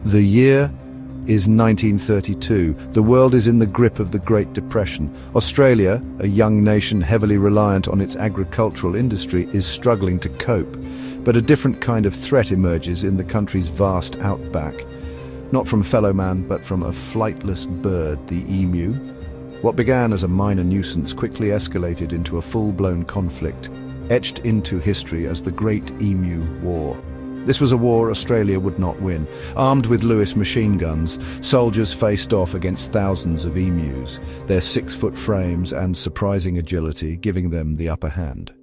The year is 1932. The world is in the grip of the Great Depression. Australia, a young nation heavily reliant on its agricultural industry, is struggling to cope. But a different kind of threat emerges in the country's vast outback. Not from fellow man, but from a flightless bird, the emu. What began as a minor nuisance quickly escalated into a full-blown conflict, etched into history as the Great Emu War. This was a war Australia would not win. Armed with Lewis machine guns, soldiers faced off against thousands of emus, their 6-foot frames and surprising agility giving them the upper hand.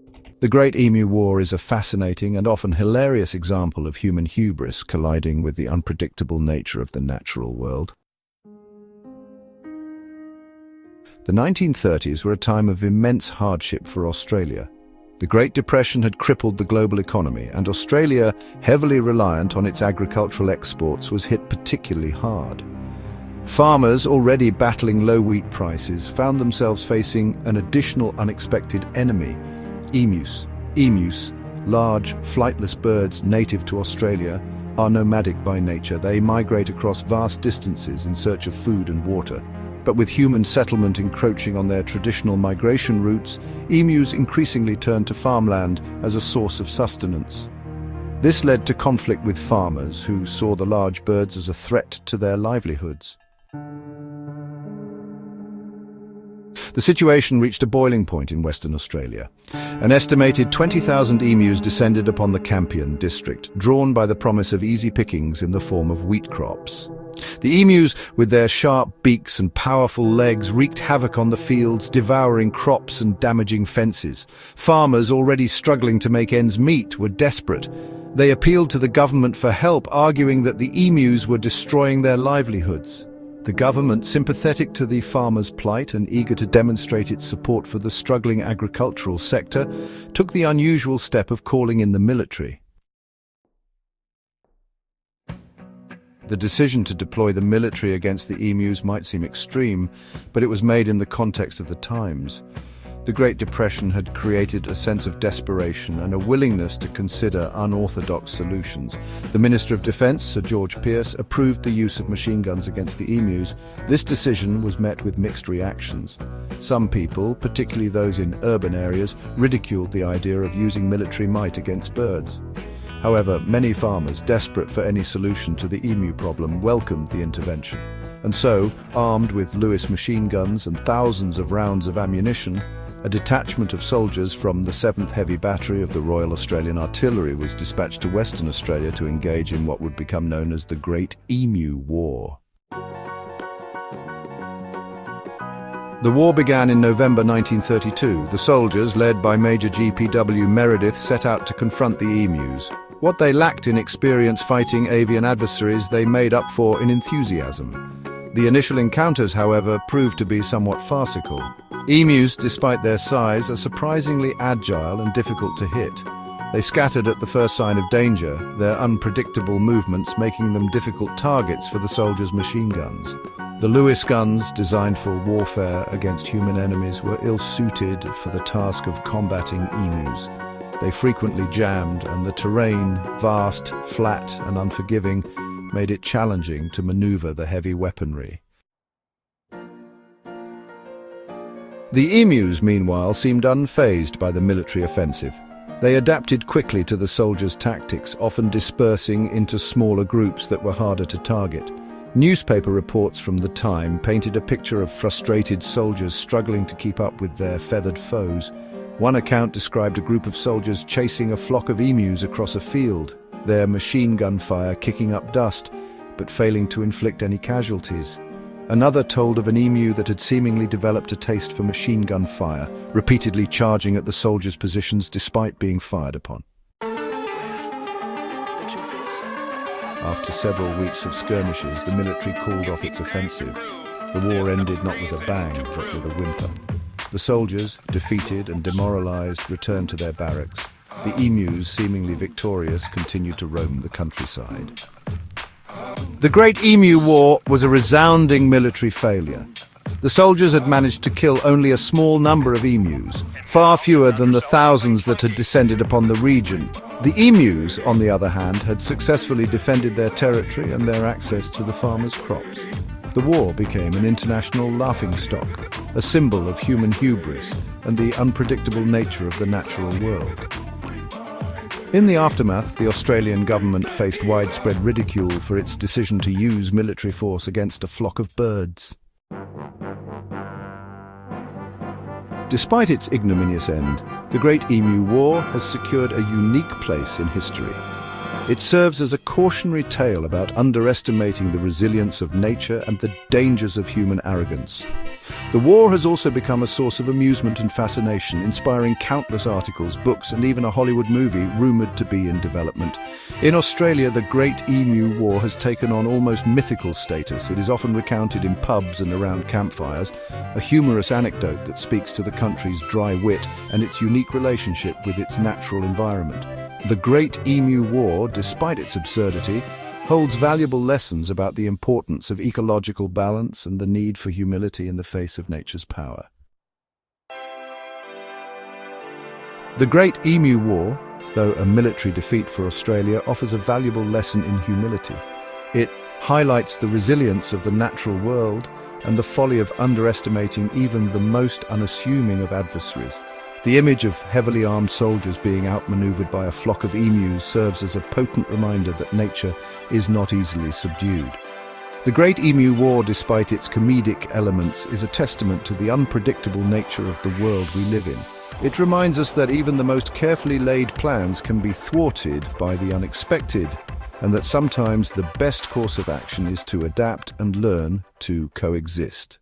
The Great Emu War is a fascinating and often hilarious example of human hubris colliding with the unpredictable nature of the natural world. The 1930s were a time of immense hardship for Australia. The Great Depression had crippled the global economy, and Australia, heavily reliant on its agricultural exports, was hit particularly hard. Farmers, already battling low wheat prices, found themselves facing an additional unexpected enemy: emus. Emus, large, flightless birds native to Australia, are nomadic by nature. They migrate across vast distances in search of food and water. But with human settlement encroaching on their traditional migration routes, emus increasingly turned to farmland as a source of sustenance. This led to conflict with farmers who saw the large birds as a threat to their livelihoods. The situation reached a boiling point in Western Australia. An estimated 20,000 emus descended upon the Campion district, drawn by the promise of easy pickings in the form of wheat crops. The emus, with their sharp beaks and powerful legs, wreaked havoc on the fields, devouring crops and damaging fences. Farmers, already struggling to make ends meet, were desperate. They appealed to the government for help, arguing that the emus were destroying their livelihoods. The government, sympathetic to the farmers' plight and eager to demonstrate its support for the struggling agricultural sector, took the unusual step of calling in the military. The decision to deploy the military against the emus might seem extreme, but it was made in the context of the times. The Great Depression had created a sense of desperation and a willingness to consider unorthodox solutions. The Minister of Defence, Sir George Pearce, approved the use of machine guns against the emus. This decision was met with mixed reactions. Some people, particularly those in urban areas, ridiculed the idea of using military might against birds. However, many farmers, desperate for any solution to the emu problem, welcomed the intervention. And so, armed with Lewis machine guns and thousands of rounds of ammunition, a detachment of soldiers from the 7th Heavy Battery of the Royal Australian Artillery was dispatched to Western Australia to engage in what would become known as the Great Emu War. The war began in November 1932. The soldiers, led by Major G.P.W. Meredith, set out to confront the emus. What they lacked in experience fighting avian adversaries, they made up for in enthusiasm. The initial encounters, however, proved to be somewhat farcical. Emus, despite their size, are surprisingly agile and difficult to hit. They scattered at the first sign of danger, their unpredictable movements making them difficult targets for the soldiers' machine guns. The Lewis guns, designed for warfare against human enemies, were ill-suited for the task of combating emus. They frequently jammed, and the terrain, vast, flat and unforgiving, made it challenging to maneuver the heavy weaponry. The emus, meanwhile, seemed unfazed by the military offensive. They adapted quickly to the soldiers' tactics, often dispersing into smaller groups that were harder to target. Newspaper reports from the time painted a picture of frustrated soldiers struggling to keep up with their feathered foes. One account described a group of soldiers chasing a flock of emus across a field, their machine gun fire kicking up dust, but failing to inflict any casualties. Another told of an emu that had seemingly developed a taste for machine gun fire, repeatedly charging at the soldiers' positions despite being fired upon. After several weeks of skirmishes, the military called off its offensive. The war ended not with a bang, but with a whimper. The soldiers, defeated and demoralized, returned to their barracks. The emus, seemingly victorious, continued to roam the countryside. The Great Emu War was a resounding military failure. The soldiers had managed to kill only a small number of emus, far fewer than the thousands that had descended upon the region. The emus, on the other hand, had successfully defended their territory and their access to the farmers' crops. The war became an international laughingstock, a symbol of human hubris and the unpredictable nature of the natural world. In the aftermath, the Australian government faced widespread ridicule for its decision to use military force against a flock of birds. Despite its ignominious end, the Great Emu War has secured a unique place in history. It serves as a cautionary tale about underestimating the resilience of nature and the dangers of human arrogance. The war has also become a source of amusement and fascination, inspiring countless articles, books, and even a Hollywood movie rumoured to be in development. In Australia, the Great Emu War has taken on almost mythical status. It is often recounted in pubs and around campfires, a humorous anecdote that speaks to the country's dry wit and its unique relationship with its natural environment. The Great Emu War, despite its absurdity, holds valuable lessons about the importance of ecological balance and the need for humility in the face of nature's power. The Great Emu War, though a military defeat for Australia, offers a valuable lesson in humility. It highlights the resilience of the natural world and the folly of underestimating even the most unassuming of adversaries. The image of heavily armed soldiers being outmaneuvered by a flock of emus serves as a potent reminder that nature is not easily subdued. The Great Emu War, despite its comedic elements, is a testament to the unpredictable nature of the world we live in. It reminds us that even the most carefully laid plans can be thwarted by the unexpected, and that sometimes the best course of action is to adapt and learn to coexist.